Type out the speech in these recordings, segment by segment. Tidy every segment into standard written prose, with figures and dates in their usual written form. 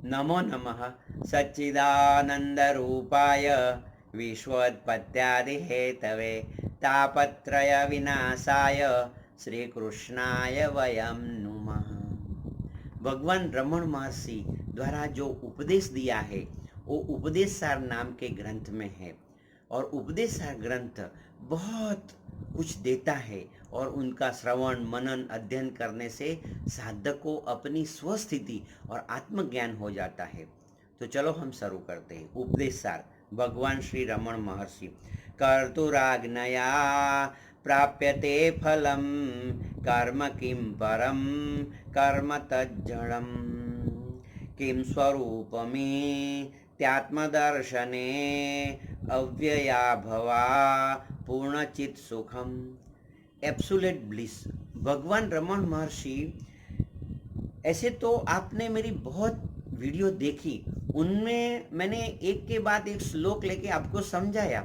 नमो नमः सच्चिदानन्दरूपाय विश्वोत्पत्त्यादिहेतवे तापत्रयविनाशाय श्रीकृष्णाय वयं नुमः। भगवान रमण महर्षि द्वारा जो उपदेश दिया है वो उपदेश सार नाम के ग्रंथ में है। और उपदेश सार ग्रंथ बहुत कुछ देता है और उनका श्रवण मनन अध्ययन करने से साधक को अपनी स्वस्थिति और आत्मज्ञान हो जाता है। तो चलो हम शुरू करते हैं। उपदेश सार भगवान श्री रमण महर्षि। कर्तुराज्ञया प्राप्यते फलम कर्म किं परम कर्म तज्जडम किं स्वरूपमे त्यात्मदर्शने अव्यया भवा पूर्णचित सुखम एब्सोल्यूट ब्लिस। भगवान रमण महर्षि, ऐसे तो आपने मेरी बहुत वीडियो देखी, उनमें मैंने एक के बाद एक श्लोक लेके आपको समझाया,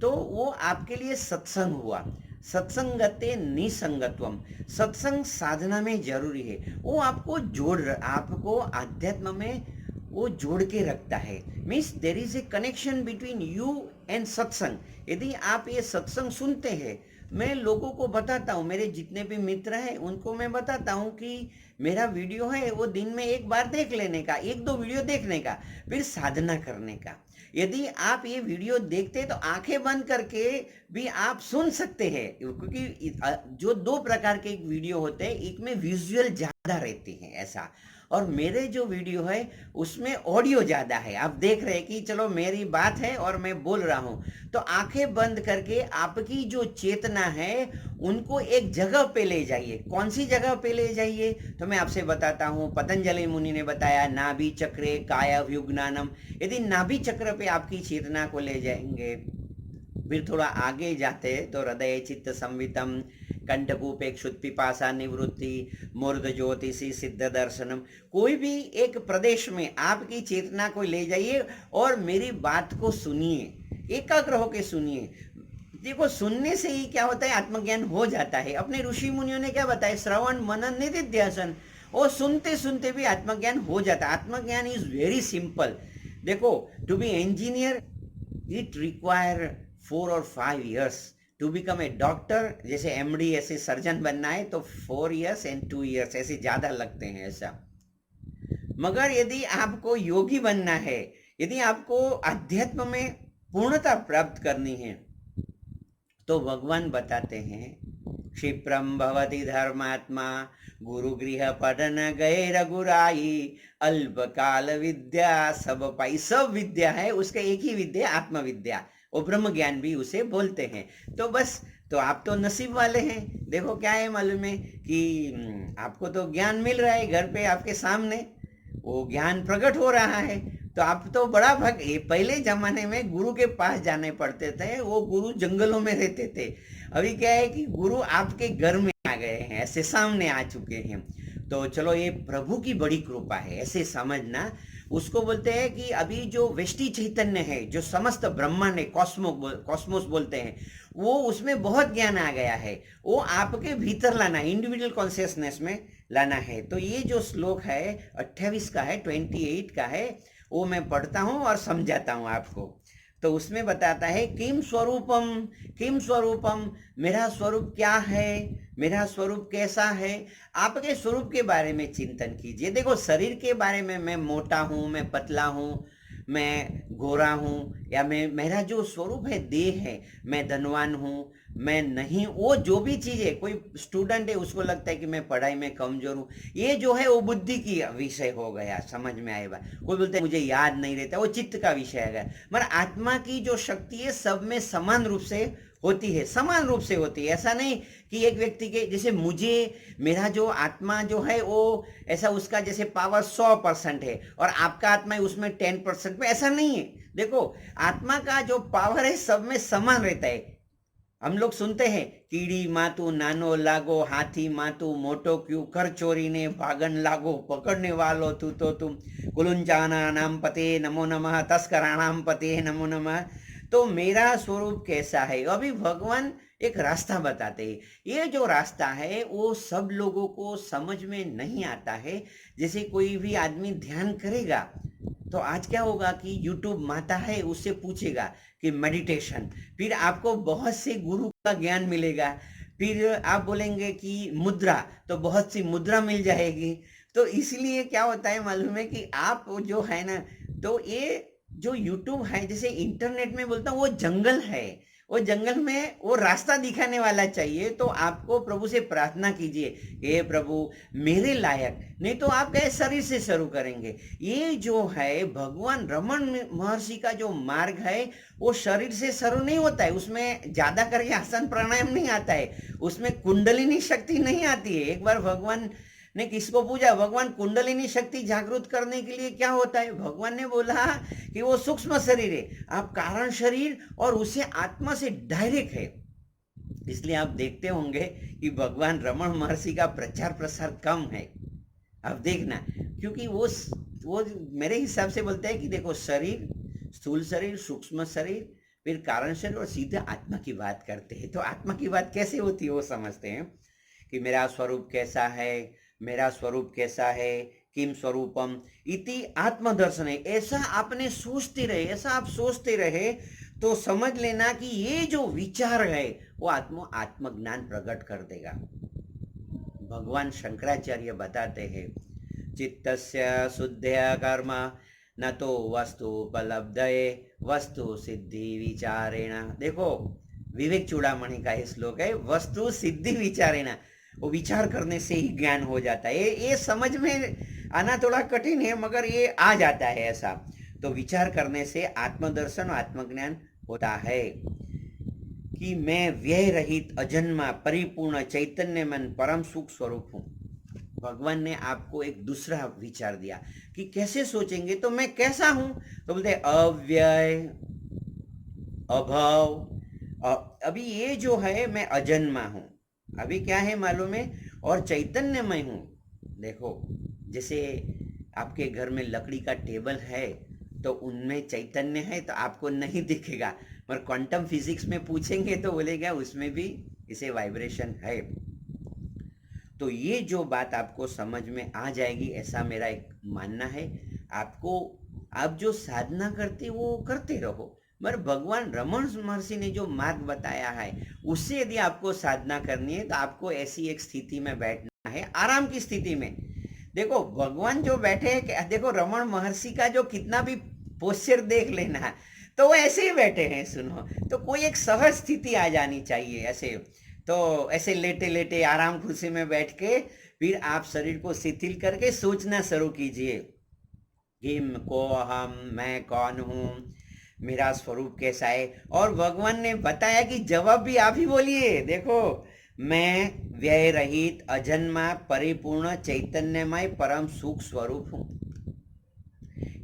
तो वो आपके लिए सत्संग हुआ। सत्संगते निसंगत्वम, सत्संग साधना में जरूरी है। वो आपको आध्यात्म में वो जोड़ के रखता है। Means there is a connection between you and सत्संग। यदि आप ये सत्संग सुनते हैं, मैं लोगों को बताता हूँ, मेरे जितने भी मित्र हैं उनको मैं बताता हूँ कि मेरा वीडियो है वो दिन में एक बार देख लेने का, एक दो वीडियो देखने का, फिर साधना करने का। यदि आप ये वीडियो देखते तो आंखें बंद करके भी आप सुन सकते हैं, क्योंकि जो दो प्रकार के एक वीडियो होते हैं, एक में विजुअल ज़्यादा रहते हैं ऐसा, और मेरे जो वीडियो है उसमें ऑडियो ज़्यादा है। आप देख रहे हैं कि चलो मेरी बात है और मैं बोल रहा हूँ, तो आंखें बंद करके आपकी जो चेतना है उनको एक जगह पे ले जाइए। कौन सी जगह पे ले जाइए तो मैं आपसे बताता हूँ। पतंजलि मुनि ने बताया नाभि चक्रे कायाव्युज्ञानम। यदि नाभि चक्र पे आपकी चेतना को ले जाएंगे, फिर थोड़ा आगे जाते तो हृदय चित्त संवितम कंठकूपेक्षुत पिपासा निवृत्ति मूर्ध ज्योतिषी सिद्ध दर्शनम। कोई भी एक प्रदेश में आपकी चेतना को ले जाइए और मेरी बात को सुनिए, एकाग्र होकर सुनिए। देखो, सुनने से ही क्या होता है, आत्मज्ञान हो जाता है। अपने ऋषि मुनियों ने क्या बताया, श्रवण मनन निधिध्यासन, और सुनते सुनते भी आत्मज्ञान हो जाता है। आत्मज्ञान इज वेरी सिंपल। देखो, to be engineer it require 4 और 5 years। To become a doctor, जैसे एमडी ऐसे सर्जन बनना है तो 4 years एंड 2 years ऐसे ज़्यादा लगते हैं ऐसा। मगर यदि आपको योगी बनना है, यदि आपको अध्यात्म में पूर्णता प्राप्त करनी है, तो भगवान बताते हैं क्षिप्रम भवति धर्मात्मा गुरु गृह पठन गए रघुराई अल्पकाल विद्या सब पाई। सब विद्या है उसका एक ही विद्या, आत्मविद्या, वो ब्रह्म ज्ञान भी उसे बोलते हैं। तो बस, तो आप तो नसीब वाले हैं। देखो क्या है मालूम है कि आपको तो ज्ञान मिल रहा है घर पे आपके सामने, वो ज्ञान प्रकट हो रहा है, तो आप तो बड़ा भाग। ये पहले जमाने में गुरु के पास जाने पड़ते थे, वो गुरु जंगलों में रहते थे। अभी क्या है कि गुरु आपके घर में आ गए हैं, ऐसे सामने आ चुके हैं। तो चलो, ये प्रभु की बड़ी कृपा है ऐसे समझना। उसको बोलते हैं कि अभी जो व्यष्टि चैतन्य है, जो समस्त ब्रह्मांड है, कॉस्मोस बोलते हैं, वो उसमें बहुत ज्ञान आ गया है। वो आपके भीतर लाना, इंडिविजुअल कॉन्शियसनेस में लाना है। तो ये जो श्लोक है 28 का है, 28 का है, वो मैं पढ़ता हूँ और समझाता हूँ आपको। तो उसमें बताता है किम स्वरूपम, किम स्वरूपम, मेरा स्वरूप क्या है, मेरा स्वरूप कैसा है। आपके स्वरूप के बारे में चिंतन कीजिए। देखो, शरीर के बारे में मैं मोटा हूँ, मैं पतला हूँ, मैं गोरा हूँ, या मेरा जो स्वरूप है देह है, मैं धनवान हूँ, मैं नहीं, वो जो भी चीज़ है। कोई स्टूडेंट है उसको लगता है कि मैं पढ़ाई में कमजोर हूँ, ये जो है वो बुद्धि की विषय हो गया, समझ में आएगा। कोई बोलते हैं मुझे याद नहीं रहता, वो चित्त का विषय है गया। मगर आत्मा की जो शक्ति है सब में समान रूप से होती है, समान रूप से होती है। ऐसा नहीं कि एक व्यक्ति के जैसे मुझे, मेरा जो आत्मा जो है वो ऐसा, उसका जैसे पावर 100% है और आपका आत्मा है उसमें 10% में, ऐसा नहीं है। देखो, आत्मा का जो पावर है सब में समान रहता है। हम लोग सुनते हैं कीड़ी मातू नानो लागो, हाथी मातू मोटो क्यों, कर चोरी ने भागन लागो, पकड़ने वालो तू तो तुम, कुलुंचाना नाम पते नमो नमः, तस्कराणाम पते नमो नमः। तो मेरा स्वरूप कैसा है, अभी भगवान एक रास्ता बताते हैं। ये जो रास्ता है वो सब लोगों को समझ में नहीं आता है। जैसे कोई भी आदमी ध्यान करेगा तो आज क्या होगा कि यूट्यूब माता है उससे पूछेगा कि मेडिटेशन, फिर आपको बहुत से गुरु का ज्ञान मिलेगा। फिर आप बोलेंगे कि मुद्रा, तो बहुत सी मुद्रा मिल जाएगी। तो इसलिए क्या होता है मालूम है कि आप जो है ना, तो ये जो यूट्यूब है, जैसे इंटरनेट में बोलता हूँ, वो जंगल है। वो जंगल में वो रास्ता दिखाने वाला चाहिए। तो आपको प्रभु से प्रार्थना कीजिए, हे प्रभु मेरे लायक, नहीं तो आप गए शरीर से शुरू करेंगे। ये जो है भगवान रमन महर्षि का जो मार्ग है वो शरीर से शुरू नहीं होता है। उसमें ज्यादा करके आसन प्राणायाम नहीं आता है, उसमें कुंडलिनी शक्ति नहीं आती है। एक बार भगवान ने किसको पूछा, भगवान कुंडलिनी शक्ति जागृत करने के लिए क्या होता है? भगवान ने बोला कि वो सूक्ष्म शरीर है, आप कारण शरीर और उसे आत्मा से डायरेक्ट है। इसलिए आप देखते होंगे कि भगवान रमन महर्षि का प्रचार प्रसार कम है। अब देखना, क्योंकि वो मेरे हिसाब से बोलते हैं कि देखो, शरीर, स्थूल शरीर, सूक्ष्म शरीर, फिर कारण शरीर और सीधे आत्मा की बात करते हैं। तो आत्मा की बात कैसे होती है वो समझते हैं कि मेरा स्वरूप कैसा है, मेरा स्वरूप कैसा है, किम स्वरूपम इति आत्मदर्शन है। ऐसा आपने सोचते रहे, ऐसा आप सोचते रहे तो समझ लेना कि ये जो विचार है वो आत्मज्ञान प्रकट कर देगा। भगवान शंकराचार्य बताते हैं, चित्तस्य शुद्धया कर्म न तो वस्तु उपलब्धये वस्तु सिद्धि विचारेण। देखो, विवेक चूड़ामणि का ये श्लोक है, वस्तु सिद्धि विचारेण। वो विचार करने से ही ज्ञान हो जाता है। ये समझ में आना थोड़ा कठिन है, मगर ये आ जाता है ऐसा। तो विचार करने से आत्मदर्शन और आत्मज्ञान होता है कि मैं व्यय रहित अजन्मा परिपूर्ण चैतन्य मन परम सुख स्वरूप हूँ। भगवान ने आपको एक दूसरा विचार दिया कि कैसे सोचेंगे तो मैं कैसा हूं, तो बोलते अव्यय, अभाव। अभी ये जो है मैं अजन्मा हूं, अभी क्या है मालूम है, और चैतन्यमय हूं। देखो, जैसे आपके घर में लकड़ी का टेबल है तो उनमें चैतन्य है तो आपको नहीं दिखेगा, पर क्वांटम फिजिक्स में पूछेंगे तो बोलेगा उसमें भी इसे वाइब्रेशन है। तो ये जो बात आपको समझ में आ जाएगी, ऐसा मेरा एक मानना है। आपको, आप जो साधना करते वो करते रहो, मगर भगवान रमन महर्षि ने जो मार्ग बताया है उससे यदि आपको साधना करनी है तो आपको ऐसी एक स्थिति में बैठना है, आराम की स्थिति में। देखो, भगवान जो बैठे हैं, देखो रमन महर्षि का जो कितना भी पोस्चर देख लेना है तो वो ऐसे ही बैठे हैं। सुनो, तो कोई एक सहज स्थिति आ जानी चाहिए ऐसे। तो ऐसे लेटे लेटे आराम खुशी में बैठ के फिर आप शरीर को शिथिल करके सोचना शुरू कीजिए कि को हम, मैं कौन हूँ, मेरा स्वरूप कैसा है। और भगवान ने बताया कि जवाब भी आप ही बोलिए। देखो, मैं व्यय रहित अजन्मा परिपूर्ण चैतन्यमय परम सुख स्वरूप हूँ।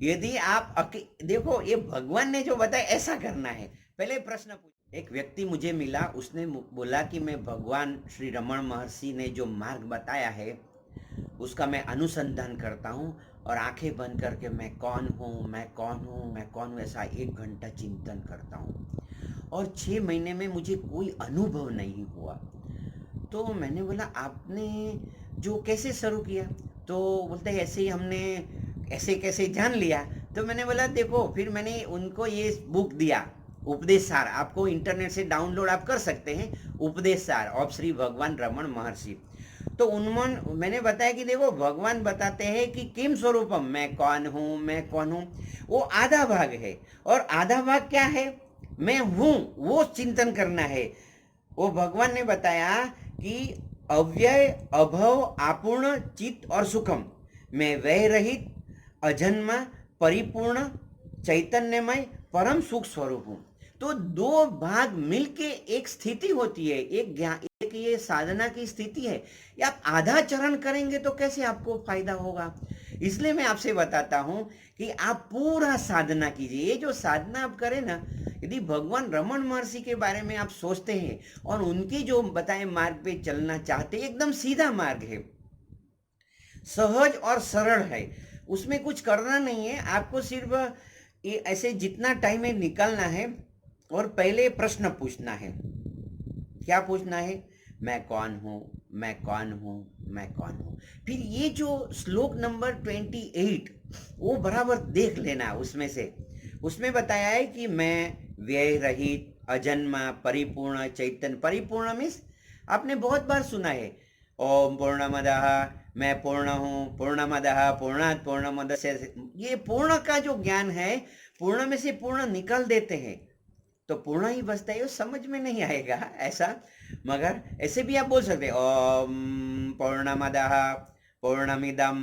यदि आप देखो, ये भगवान ने जो बताया ऐसा करना है। पहले प्रश्न पूछ, एक व्यक्ति मुझे मिला, उसने बोला कि मैं भगवान श्री रमन महर्षि ने जो मार्ग बताया है उसका मैं अनुसंधान करता हूँ और आंखें बंद करके मैं कौन हूँ, मैं कौन हूँ, मैं कौन हूँ, ऐसा 1 घंटा चिंतन करता हूँ और 6 महीने में मुझे कोई अनुभव नहीं हुआ। तो मैंने बोला आपने जो कैसे शुरू किया? तो बोलते हैं ऐसे ही हमने, ऐसे कैसे जान लिया? तो मैंने बोला देखो, फिर मैंने उनको ये बुक दिया, उपदेश सार, आपको इंटरनेट से डाउनलोड आप कर सकते हैं, उपदेश सार ऑफ श्री भगवान रमन महर्षि। तो उन्होंने, मैंने बताया कि देखो भगवान बताते हैं कि किम स्वरूपम, मैं कौन हूँ, मैं कौन हूँ, वो आधा भाग है। और आधा भाग क्या है? मैं हूँ, वो चिंतन करना है। वो भगवान ने बताया कि अव्यय, अभव, आपूर्ण, चित्त और सुखम, मैं व्यय रहित अजन्मा परिपूर्ण चैतन्यमय परम सुख स्वरूप हूँ। तो 2 भाग मिलके एक स्थिति होती है, एक ज्ञान, एक ये साधना की स्थिति है। या आप आधा चरण करेंगे तो कैसे आपको फायदा होगा? इसलिए मैं आपसे बताता हूं कि आप पूरा साधना कीजिए। ये जो साधना आप करें ना, यदि भगवान रमन महर्षि के बारे में आप सोचते हैं और उनके जो बताए मार्ग पे चलना चाहते हैं, एकदम सीधा मार्ग है, सहज और सरल है, उसमें कुछ करना नहीं है। आपको सिर्फ ऐसे जितना टाइम है निकालना है और पहले प्रश्न पूछना है क्या पूछना है? मैं कौन हूँ, मैं कौन हूँ, मैं कौन हूँ। फिर ये जो श्लोक नंबर 28 वो बराबर देख लेना। उसमें बताया है कि मैं व्यय रहित अजन्मा परिपूर्ण चैतन्य। परिपूर्ण मीन्स आपने बहुत बार सुना है, ओम पूर्णमदः, मैं पूर्ण हूँ, पूर्णमदः पूर्णात् पूर्णमुदच्यते से। ये पूर्ण का जो ज्ञान है, पूर्ण में से पूर्ण निकल देते हैं तो पूर्ण ही बचता है, वो समझ में नहीं आएगा ऐसा। मगर ऐसे भी आप बोल सकते हैं, ओम पूर्णमदः पूर्णमिदं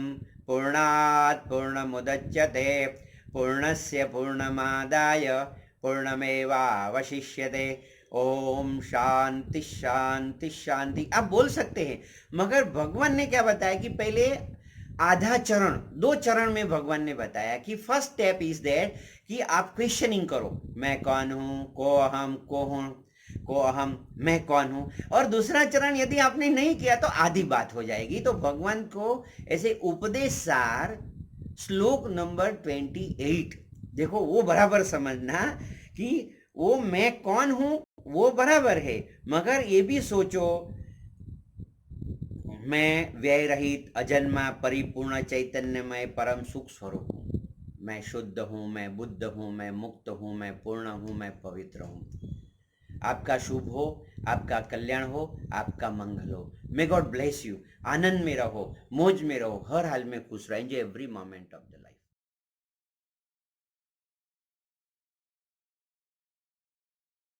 पूर्णात् पूर्णमुदच्यते पूर्णस्य पूर्णमादाय पूर्णमेवावशिष्यते ओम शांति शांति शांति आप बोल सकते हैं। मगर भगवान ने क्या बताया कि पहले आधा चरण, 2 चरण में भगवान ने बताया कि फर्स्ट स्टेप इज दैट कि आप क्वेश्चनिंग करो, मैं कौन हूँ, को अहम, मैं कौन हूँ। और दूसरा चरण यदि आपने नहीं किया तो आधी बात हो जाएगी। तो भगवान को ऐसे उपदेश सार श्लोक नंबर 28 देखो, वो बराबर समझना कि वो मैं कौन हूँ वो बराबर है, मगर ये भी सोचो मैं व्यय रहित अजन्मा परिपूर्ण चैतन्यमय परम सुख स्वरूप हूँ। मैं शुद्ध हूँ, मैं बुद्ध हूँ, मैं मुक्त हूँ, मैं पूर्ण हूँ, मैं पवित्र हूँ। आपका शुभ हो, आपका कल्याण हो, आपका मंगल हो। May God bless you. आनंद में रहो, मौज में रहो, हर हाल में खुश रहो। Enjoy every moment of the life.